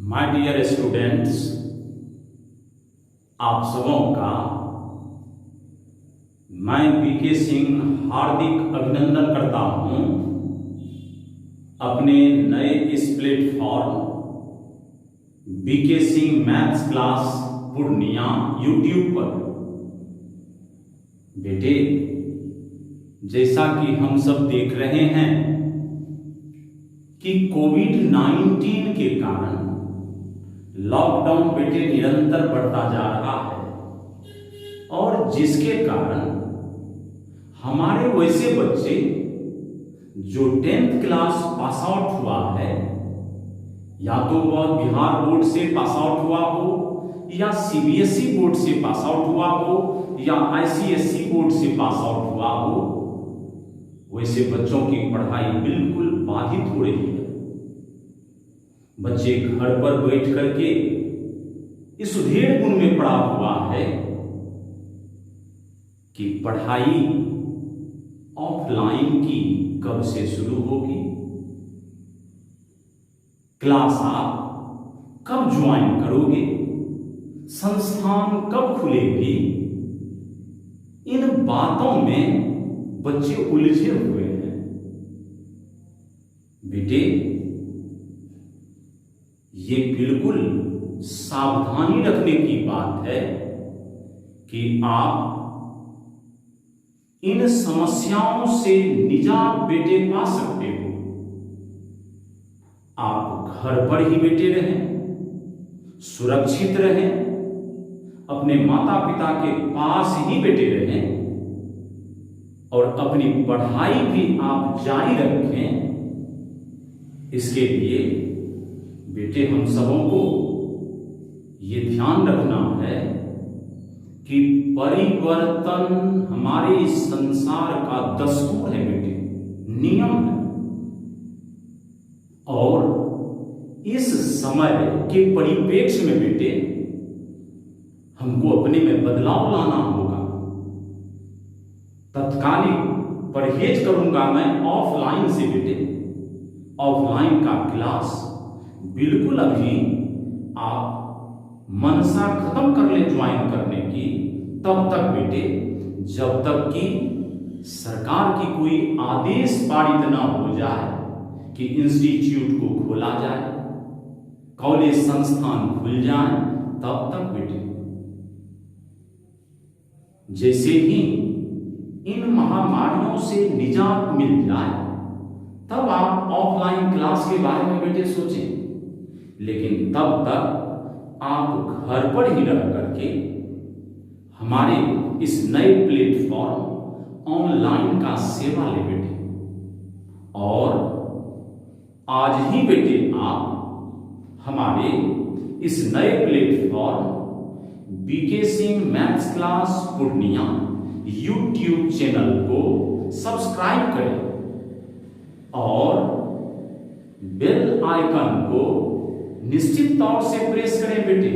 My dear students, आप सबों का मैं बीके सिंह हार्दिक अभिनंदन करता हूं अपने नए इस platform B K Singh maths class Purnia YouTube पर। बेटे, जैसा कि हम सब देख रहे हैं कि कोविड-19 के कारण लॉकडाउन बेटे निरंतर बढ़ता जा रहा है और जिसके कारण हमारे वैसे बच्चे जो 10th क्लास पास आउट हुआ है, या तो वह बिहार बोर्ड से पास आउट हुआ हो या सीबीएसई बोर्ड से पास आउट हुआ हो या आईसीएसई बोर्ड से पास आउट हुआ हो, वैसे बच्चों की पढ़ाई बिल्कुल बाधित हो रही है। बच्चे घर पर बैठ करके इस उधेड़ गुण में पड़ा हुआ है कि पढ़ाई ऑफलाइन की कब से शुरू होगी, क्लास आप कब ज्वाइन करोगे, संस्थान कब खुलेगी, इन बातों में बच्चे उलझे हुए हैं। बेटे, ये बिल्कुल सावधानी रखने की बात है कि आप इन समस्याओं से निजात बेटे पा सकते हो। आप घर पर ही बेटे रहें, सुरक्षित रहें, अपने माता पिता के पास ही बेटे रहें और अपनी पढ़ाई भी आप जारी रखें। इसके लिए बेटे हम सबों को ये ध्यान रखना है कि परिवर्तन हमारे इस संसार का दस्तूर है बेटे, नियम है। और इस समय के परिप्रेक्ष्य में बेटे हमको अपने में बदलाव लाना होगा। तत्कालिक परहेज करूंगा मैं ऑफलाइन से बेटे, ऑफलाइन का क्लास बिल्कुल अभी आप मनसा खत्म कर ले ज्वाइन करने की, तब तक बेटे जब तक कि सरकार की कोई आदेश पारित ना हो जाए कि इंस्टीट्यूट को खोला जाए, कॉलेज संस्थान खुल जाए, तब तक बेटे। जैसे ही इन महामारियों से निजात मिल जाए तब आप ऑफलाइन क्लास के बारे में बेटे सोचें, लेकिन तब तक आप घर पर ही रह करके हमारे इस नए प्लेटफॉर्म ऑनलाइन का सेवा ले बेटे। और आज ही बेटे आप हमारे इस नए platform B K Singh maths class Purnia YouTube channel को सब्सक्राइब करें और बेल आइकन को निश्चित तौर से प्रेस करें बेटे,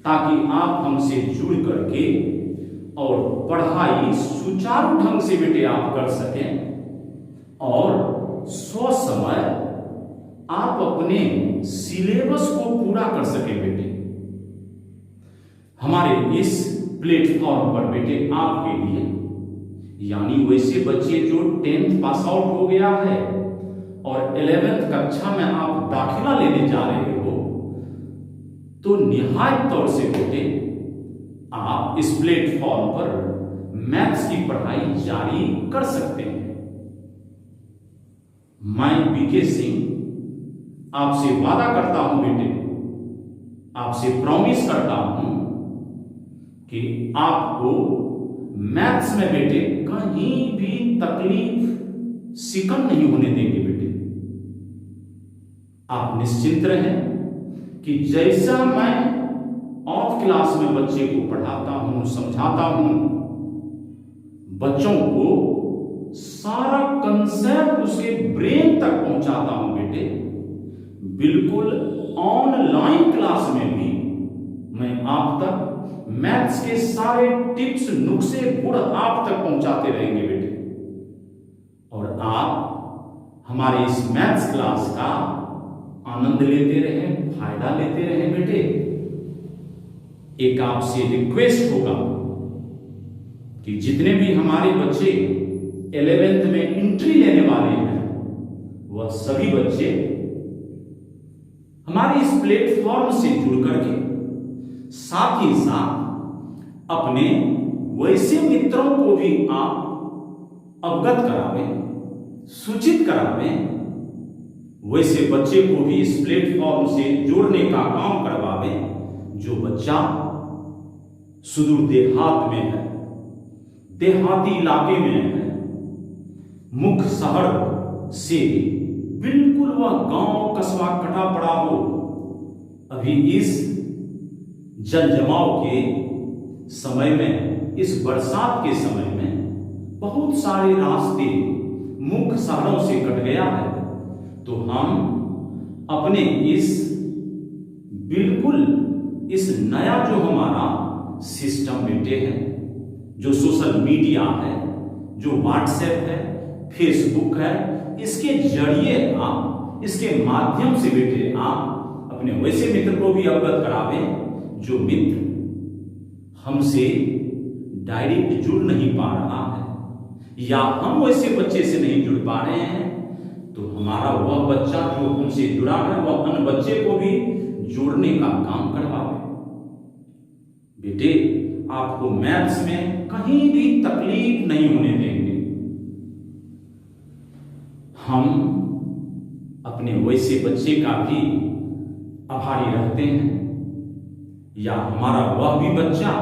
ताकि आप हमसे जुड़ करके और पढ़ाई सुचारू ढंग से बेटे आप कर सकें और स्वसमय आप अपने सिलेबस को पूरा कर सकें बेटे। हमारे इस प्लेटफॉर्म पर बेटे आपके लिए, यानी वैसे बच्चे जो 10th पास आउट हो गया है और 11th कक्षा में आप दाखिला लेने जा रहे हो, तो निहायत तौर से बेटे आप इस प्लेटफॉर्म पर मैथ्स की पढ़ाई जारी कर सकते हैं। मैं बीके सिंह आपसे वादा करता हूं बेटे, आपसे प्रॉमिस करता हूं कि आपको मैथ्स में बेटे कहीं भी तकलीफ सिकन नहीं होने देंगे बेटे। आप निश्चिंत रहें कि जैसा मैं ऑफ क्लास में बच्चे को पढ़ाता हूं, समझाता हूं, बच्चों को सारा कंसेप्ट उसके ब्रेन तक पहुंचाता हूं बेटे, बिल्कुल ऑनलाइन क्लास में भी मैं आप तक मैथ्स के सारे टिप्स नुस्खे गुण आप तक पहुंचाते रहेंगे बेटे। और आप हमारे इस मैथ्स क्लास का आनंद लेते रहें, फायदा लेते रहें बेटे। एक आपसे रिक्वेस्ट होगा कि जितने भी हमारे बच्चे 11th में एंट्री लेने वाले हैं, वह सभी बच्चे हमारे इस प्लेटफॉर्म से जुड़ करके साथ ही साथ अपने वैसे मित्रों को भी आप अवगत करावें, सूचित करावें, वैसे बच्चे को भी इस प्लेटफॉर्म से जोड़ने का काम करवावें जो बच्चा सुदूर देहात में है, देहाती इलाके में है, मुख्य शहर से बिल्कुल वह गांव कस्बा कटा पड़ा हो। अभी इस जल जमाव के समय में, इस बरसात के समय में बहुत सारे रास्ते मुख्य शहरों से कट गया है। तो हम अपने इस बिल्कुल इस नया जो हमारा सिस्टम बेटे है, जो सोशल मीडिया है, जो व्हाट्सएप है, फेसबुक है, इसके जरिए आप, इसके माध्यम से बेटे आप अपने वैसे मित्र को भी अवगत करावें जो मित्र हमसे डायरेक्ट जुड़ नहीं पा रहा है, या हम वैसे बच्चे से नहीं जुड़ पा रहे हैं, तो हमारा वह बच्चा जो हमसे जुड़ा है वह अन्य बच्चे को भी जोड़ने का काम करवावे। बेटे, आपको मैथ्स में कहीं भी तकलीफ नहीं होने देंगे। हम अपने वैसे बच्चे का भी आभारी रहते हैं, या हमारा वह भी बच्चा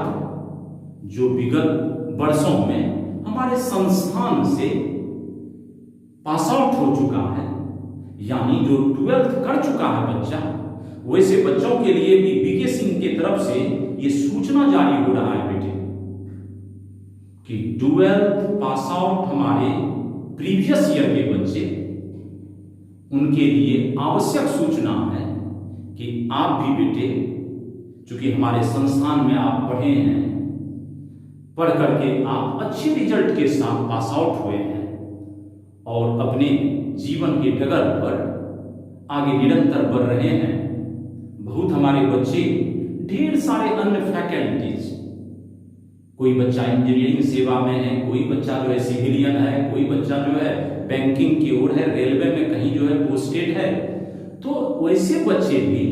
जो विगत वर्षों में हमारे संस्थान से पास आउट हो चुका है, यानी जो 12th कर चुका है बच्चा, वैसे बच्चों के लिए भी बीके सिंह की तरफ से ये सूचना जारी हो रहा है बेटे कि 12th पास आउट हमारे प्रीवियस ईयर के बच्चे, उनके लिए आवश्यक सूचना है कि आप भी बेटे, चूंकि हमारे संस्थान में आप पढ़े हैं, पढ़ करके आप अच्छे रिजल्ट के साथ पास आउट हुए हैं और अपने जीवन के डगर पर आगे निरंतर बढ़ रहे हैं। बहुत हमारे बच्चे ढेर सारे अन्य फैकल्टीज, कोई बच्चा इंजीनियरिंग सेवा में है, कोई बच्चा जो है सिविलियन है, कोई बच्चा जो है बैंकिंग की ओर है, रेलवे में कहीं जो है पोस्टेड है। तो वैसे बच्चे भी,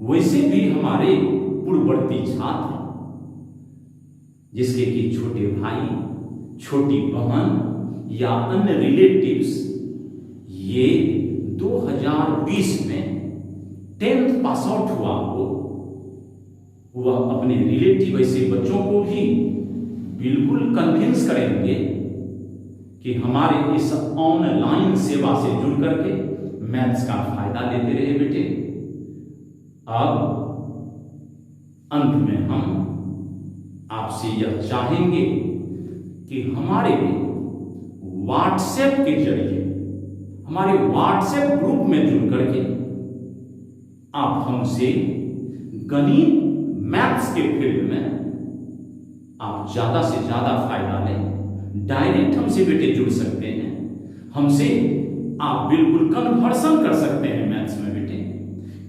वैसे भी हमारे पूर्ववर्ती छात्र, जिसके कि छोटे भाई, छोटी बहन या अन्य रिलेटिव्स, ये 2020 में 10th पास आउट हुआ हो, वह अपने रिलेटिव ऐसे बच्चों को भी बिल्कुल कन्विंस करेंगे कि हमारे इस ऑनलाइन सेवा से जुड़ करके मैथ्स का फायदा लेते रहे बेटे। अब अंत में हम आपसे यह चाहेंगे कि हमारे व्हाट्सएप के जरिए, हमारे व्हाट्सएप ग्रुप में जुड़ करके आप हमसे गणित मैथ्स के फील्ड में आप ज्यादा से ज्यादा फायदा लें। डायरेक्ट हमसे बेटे जुड़ सकते हैं, हमसे आप बिल्कुल कन्वर्सन कर सकते हैं मैथ्स में बेटे।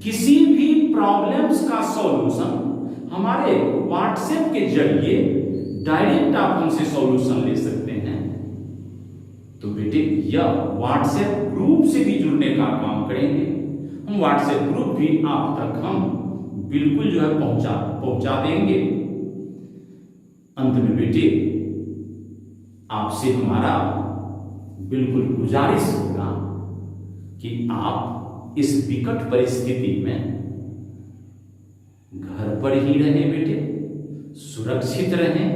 किसी भी प्रॉब्लम्स का सॉल्यूशन हमारे व्हाट्सएप के जरिए डायरेक्ट आप हमसे सॉल्यूशन ले सकते हैं। तो बेटे, यह व्हाट्सएप ग्रुप से भी जुड़ने का काम करेंगे हम। व्हाट्सएप ग्रुप भी आप तक हम बिल्कुल जो है पहुंचा देंगे। अंत में बेटे, आपसे हमारा बिल्कुल गुजारिश होगा कि आप इस विकट परिस्थिति में घर पर ही रहें बेटे, सुरक्षित रहें,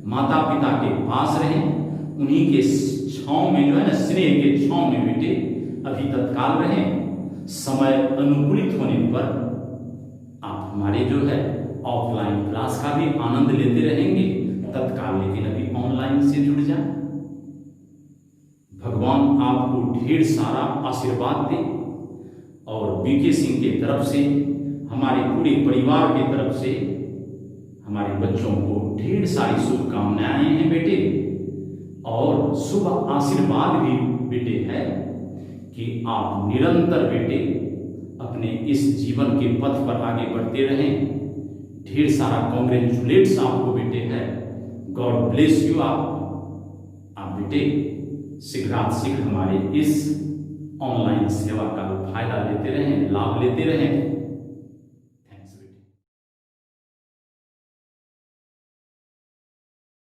माता पिता के पास रहें, उन्हीं के छांव में जो है ना, स्नेह के छांव में बेटे अभी तत्काल रहें। समय अनुकूलित होने पर आप हमारे जो है ऑफलाइन क्लास का भी आनंद लेते रहेंगे तत्काल, लेकिन अभी ऑनलाइन से जुड़ जाए। भगवान आपको ढेर सारा आशीर्वाद दे और बीके सिंह की तरफ से, हमारे पूरे परिवार की तरफ से हमारे बच्चों को ढेर सारी शुभकामनाएं हैं बेटे। और शुभ आशीर्वाद भी बेटे है कि आप निरंतर बेटे अपने इस जीवन के पथ पर आगे बढ़ते रहें। ढेर सारा कॉन्ग्रेचुलेट्स आपको बेटे है। God bless you. आप बेटे शीघ्र हमारे इस ऑनलाइन सेवा का फायदा लेते रहें, लाभ लेते रहें।